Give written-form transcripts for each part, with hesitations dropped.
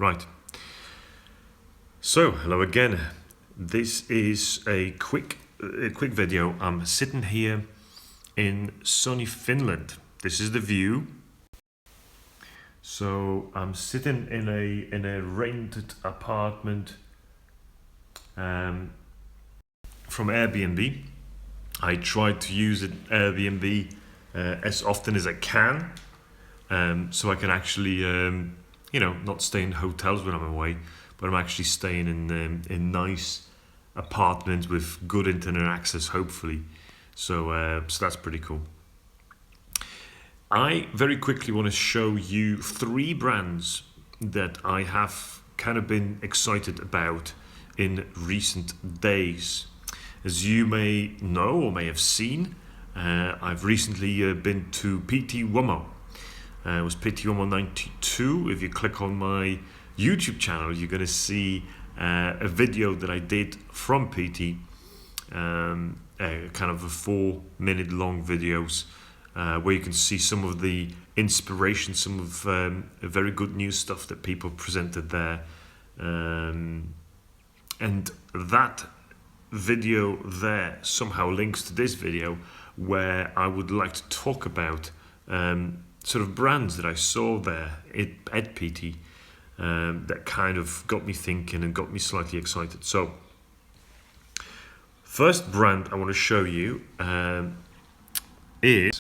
Right. So, hello again. This is a quick video. I'm sitting here in sunny Finland. This is the view. So I'm sitting in a rented apartment from Airbnb. I try to use Airbnb as often as I can, so I can actually not stay in hotels when I'm away, but I'm actually staying in nice apartments with good internet access, hopefully. So that's pretty cool. I very quickly want to show you 3 brands that I have kind of been excited about in recent days. As you may know or may have seen, I've recently been to Pitti Uomo. It was Pitti Uomo 92. If you click on my YouTube channel, you're going to see a video that I did from Pitti, kind of a 4-minute long videos, where you can see some of the inspiration, some of very good news stuff that people presented there. And that video there somehow links to this video where I would like to talk about sort of brands that I saw there at Pitti that kind of got me thinking and got me slightly excited. So first brand I want to show you is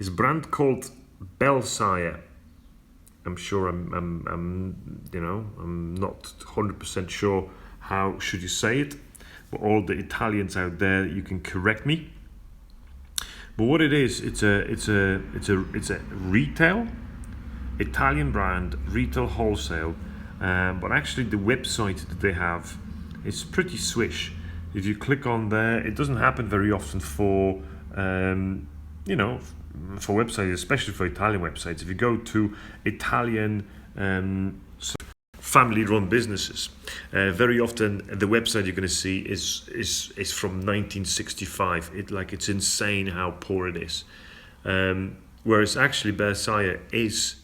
a brand called Belsire. I'm sure I'm not 100% sure how should you say it, but all the Italians out there, you can correct me. But what it is, it's a retail Italian brand, retail wholesale. But actually, the website that they have is pretty swish. If you click on there, it doesn't happen very often for for websites, especially for Italian websites. If you go to Italian family-run businesses, very often the website you're going to see is from 1965. It's insane how poor it is. Whereas actually Belsire is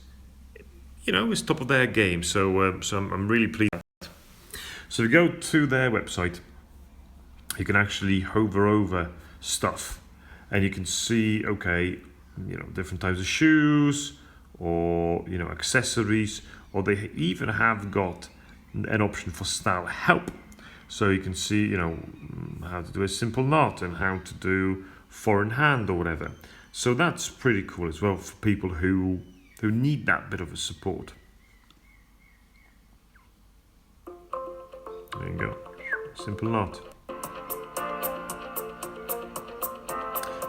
top of their game. So I'm really pleased with that. So if you go to their website, you can actually hover over stuff, and you can see different types of shoes or accessories, or they even have got an option for style help. So you can see how to do a simple knot and how to do four in hand or whatever. So that's pretty cool as well for people who need that bit of a support. There you go, simple knot.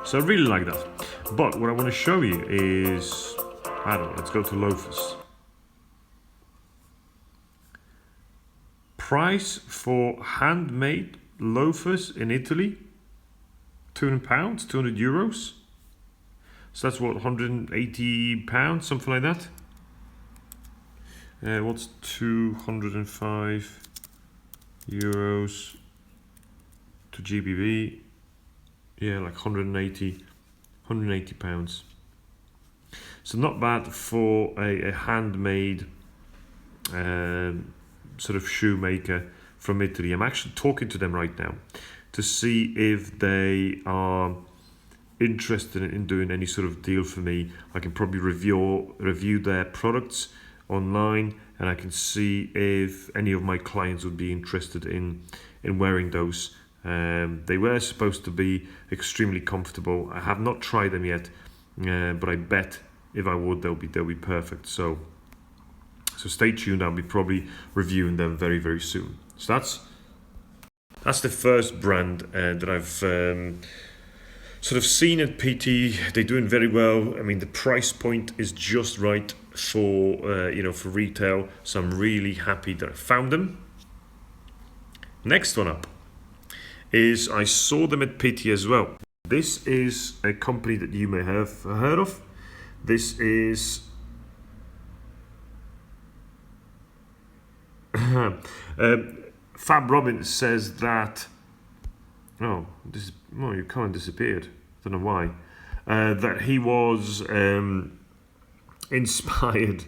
So I really like that. But what I want to show you is, let's go to loafers. Price for handmade loafers in Italy, £200, 200 euros. So that's what, £180, something like that. What's 205 euros to GBP? Yeah, like 180 £180. So not bad for a handmade sort of shoemaker from Italy. I'm actually talking to them right now to see if they are interested in doing any sort of deal for me. I can probably review their products online, and I can see if any of my clients would be interested in wearing those. They were supposed to be extremely comfortable. I have not tried them yet, but I bet if I would, they'll be perfect. So stay tuned. I'll be probably reviewing them very, very soon. So that's the first brand that I've sort of seen at Pitti. They're doing very well. I mean, the price point is just right for for retail. So I'm really happy that I found them. Next one up is I saw them at Pitti as well. This is a company that you may have heard of. This is Fab Robbins says that your comment disappeared. I don't know why. That he was inspired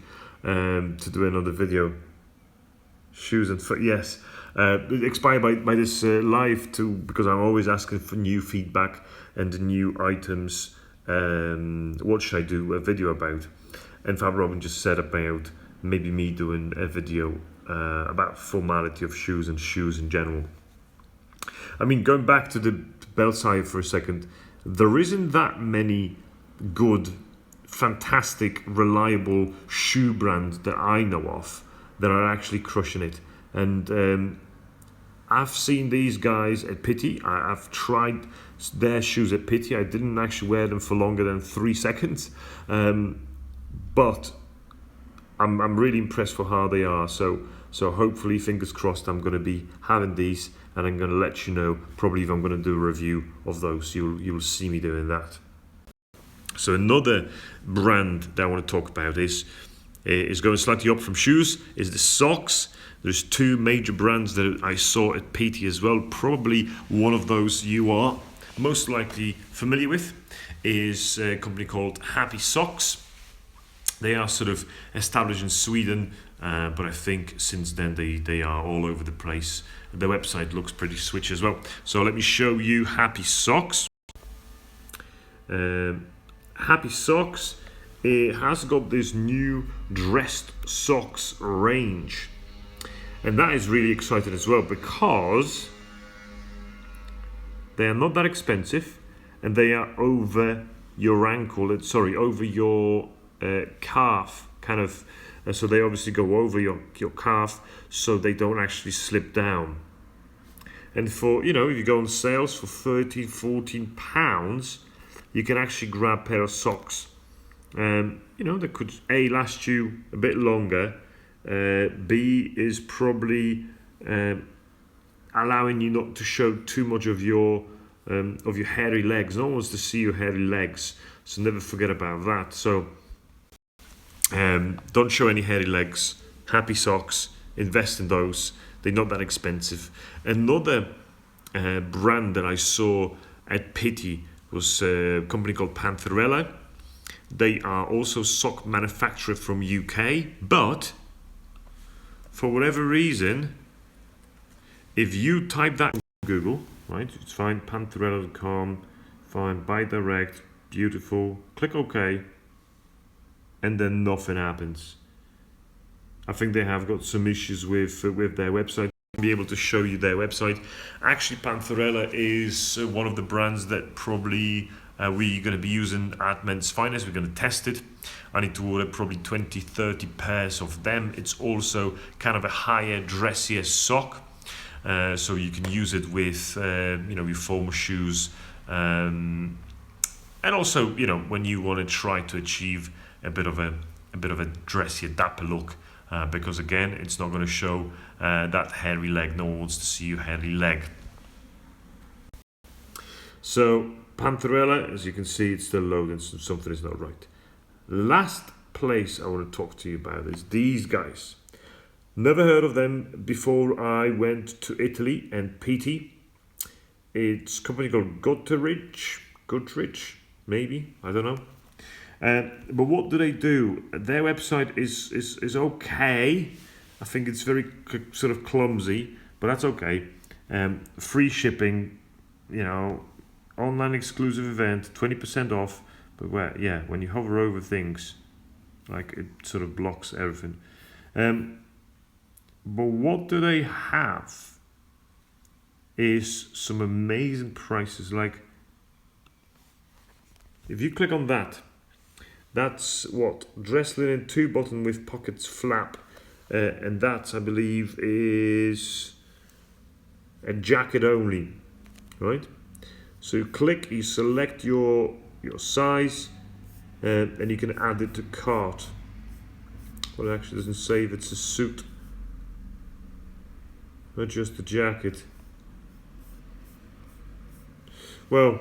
to do another video. Shoes and foot, yes. It expired by this live too, because I'm always asking for new feedback and new items. What should I do a video about? And Fab Robbins just said about maybe me doing a video about formality of shoes and shoes in general. I mean, going back to the Belsire for a second, there isn't that many good, fantastic, reliable shoe brands that I know of that are actually crushing it. And I've seen these guys at Pitti. I've tried their shoes at Pitti. I didn't actually wear them for longer than 3 seconds, but I'm really impressed for how they are. So hopefully, fingers crossed, I'm going to be having these, and I'm going to let you know probably if I'm going to do a review of those. You'll see me doing that. So another brand that I want to talk about is going slightly up from shoes, is the socks. There's 2 major brands that I saw at Pitti as well. Probably one of those you are most likely familiar with is a company called Happy Socks. They are sort of established in Sweden, but I think since then they are all over the place. Their website looks pretty switch as well. So let me show you Happy Socks. Happy Socks, it has got this new dressed socks range, and that is really exciting as well because they are not that expensive, and they are over your ankle, over your calf, kind of, so they obviously go over your calf, so they don't actually slip down. And for, if you go on sales for £13-14, you can actually grab a pair of socks. That could A, last you a bit longer, B, is probably allowing you not to show too much of your hairy legs. No one wants to see your hairy legs, so never forget about that. So don't show any hairy legs. Happy Socks, invest in those. They're not that expensive. Another brand that I saw at Pitti was a company called Panthrella. They are also sock manufacturer from UK, but for whatever reason, if you type that in Google, right, it's fine, panthrella.com, fine, buy direct, beautiful, click OK, and then nothing happens. I think they have got some issues with their website. I'll be able to show you their website. Actually, Panthrella is one of the brands that probably we're going to be using at Men's Finest. We're going to test it. I need to order probably 20-30 pairs of them. It's also kind of a higher, dressier sock, so you can use it with your formal shoes, and also when you want to try to achieve a bit of a dressier, dapper look, because again, it's not going to show that hairy leg. No one wants to see your hairy leg. So Panthrella, as you can see, it's still loading, so something is not right. Last place I want to talk to you about is these guys. Never heard of them before I went to Italy and Pitti. It's a company called Goodrich, maybe, I don't know. But what do they do? Their website is okay. I think it's very sort of clumsy, but that's okay. Free shipping, online exclusive event, 20% off. But when you hover over things, like it sort of blocks everything. But what do they have is some amazing prices. Like if you click on that, that's what? Dress linen 2-button with pockets flap. And that, I believe, is a jacket only, right? So you click, you select your size, and you can add it to cart. Well, it actually doesn't say if it's a suit or just a jacket. Well,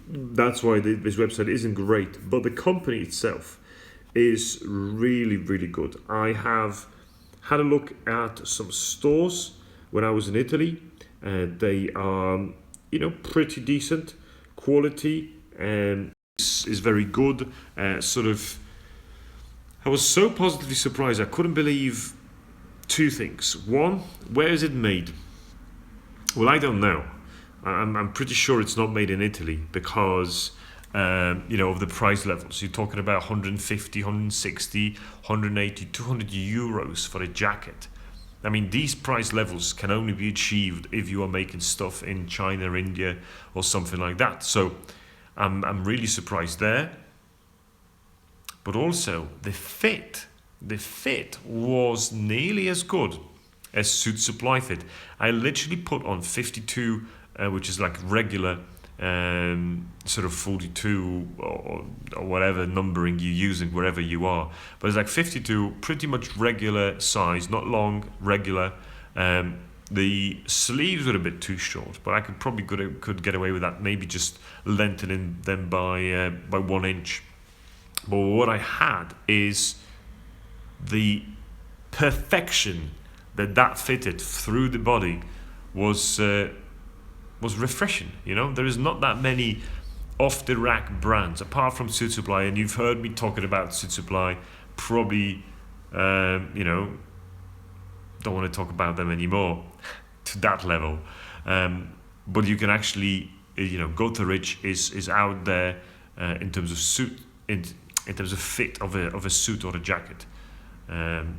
that's why this website isn't great, but the company itself is really, really good. I have had a look at some stores when I was in Italy. They are, pretty decent quality, and is very good. Sort of I was so positively surprised. I couldn't believe two things. One, where is it made? Well, I don't know. I'm pretty sure it's not made in Italy because of the price levels. You're talking about 150, 160, 180, 200 euros for a jacket. I mean, these price levels can only be achieved if you are making stuff in China, India, or something like that. So I'm really surprised there. But also the fit was nearly as good as Suit Supply fit. I literally put on 52, which is like regular, sort of 42 or whatever numbering you're using wherever you are. But it's like 52, pretty much regular size, not long, regular. The sleeves were a bit too short, but I could get away with that. Maybe just lengthening them by 1 inch. But what I had is the perfection that fitted through the body was refreshing. There is not that many off the rack brands apart from Suit Supply, and you've heard me talking about Suit Supply. Probably, don't want to talk about them anymore to that level. But you can actually, Gutteridge is out there in terms of suit in terms of fit of a suit or a jacket.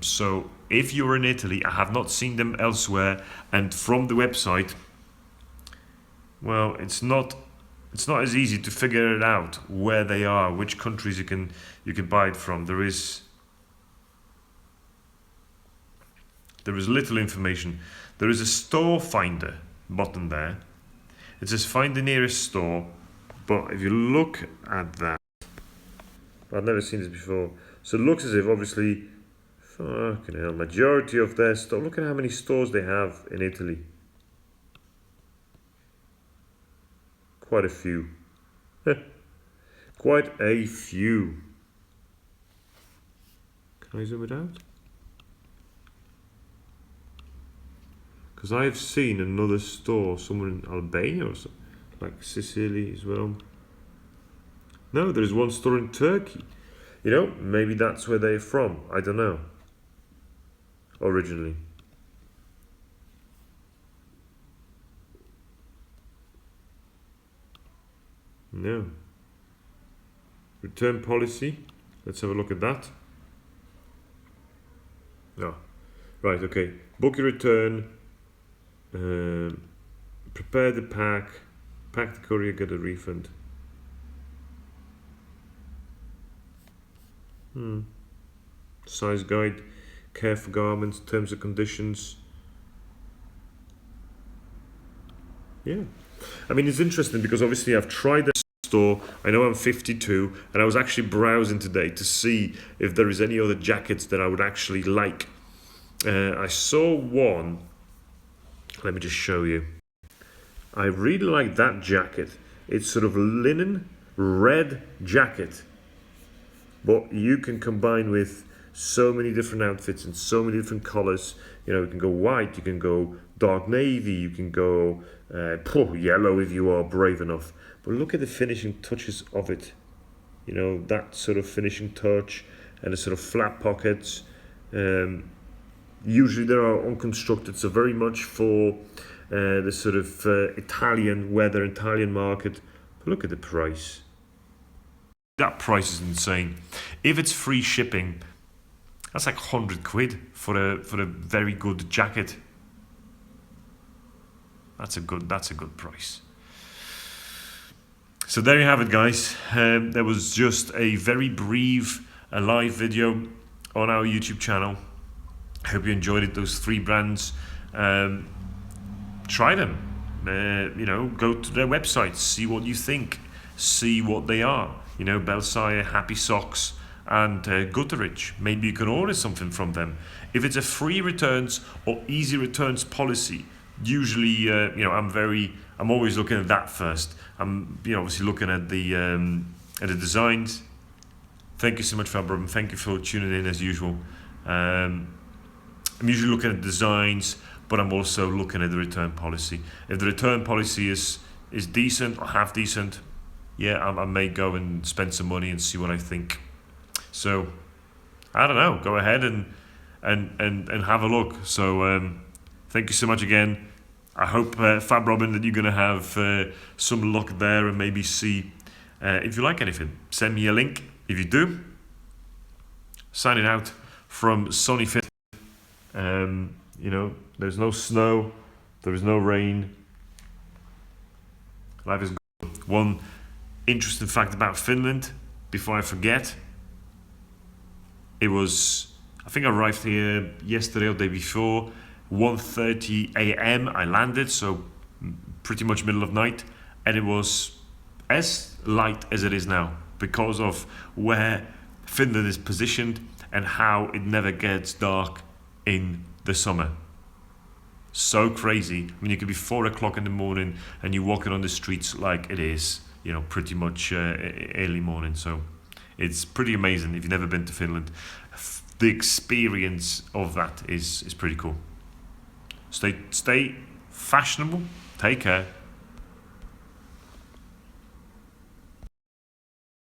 So if you're in Italy, I have not seen them elsewhere, and from the website, well, it's not as easy to figure it out where they are, which countries you can buy it from. There is little information. There is a store finder button there. It says find the nearest store, but if you look at that, I've never seen this before. So it looks as if obviously, fucking hell, majority of their store. Look at how many stores they have in Italy. Quite a few. Quite a few. Can I zoom it out? Because I've seen another store somewhere in Albania or something, like Sicily as well. No, there's one store in Turkey. Maybe that's where they're from. I don't know. Originally. No. Return policy. Let's have a look at that. No. Right, okay. Book your return. Prepare the pack. Pack the courier, get a refund. Size guide. Care for garments. Terms and conditions. Yeah. I mean, it's interesting because obviously I've tried this store. I know I'm 52, and I was actually browsing today to see if there is any other jackets that I would actually like. I saw one. Let me just show you. I really like that jacket. It's sort of linen, red jacket. But you can combine with so many different outfits and so many different colors. You can go white, you can go dark navy, you can go yellow if you are brave enough. But look at the finishing touches of it. That sort of finishing touch and the sort of flat pockets. Usually they are unconstructed, so very much for the sort of Italian weather, Italian market. But look at the price. That price is insane. If it's free shipping, that's like 100 quid for a very good jacket. That's a good price. So there you have it, guys. There was just a very brief live video on our YouTube channel. I hope you enjoyed it. Those 3 brands. Try them. Go to their websites, see what you think, see what they are. Belsire, Happy Socks, and Gutteridge. Maybe you can order something from them. If it's a free returns or easy returns policy, usually I'm always looking at that first. I'm obviously looking at the designs. Thank you so much, Fab Robbins. Thank you for tuning in as usual. I'm usually looking at designs, but I'm also looking at the return policy. If the return policy is decent or half decent, I may go and spend some money and see what I think. So I don't know, go ahead and have a look. So thank you so much again. I hope, Fab Robin, that you're going to have some luck there and maybe see if you like anything. Send me a link if you do. Signing out from sunny Finland. There's no snow, there is no rain. Life is good. One interesting fact about Finland, before I forget, I think I arrived here yesterday or the day before, 1:30 a.m. I landed, so pretty much middle of night, and it was as light as it is now because of where Finland is positioned and how it never gets dark in the summer. So crazy. I mean, it could be 4 o'clock in the morning and you're walking on the streets like it is, pretty much early morning. So it's pretty amazing if you've never been to Finland. The experience of that is pretty cool. Stay fashionable. Take care.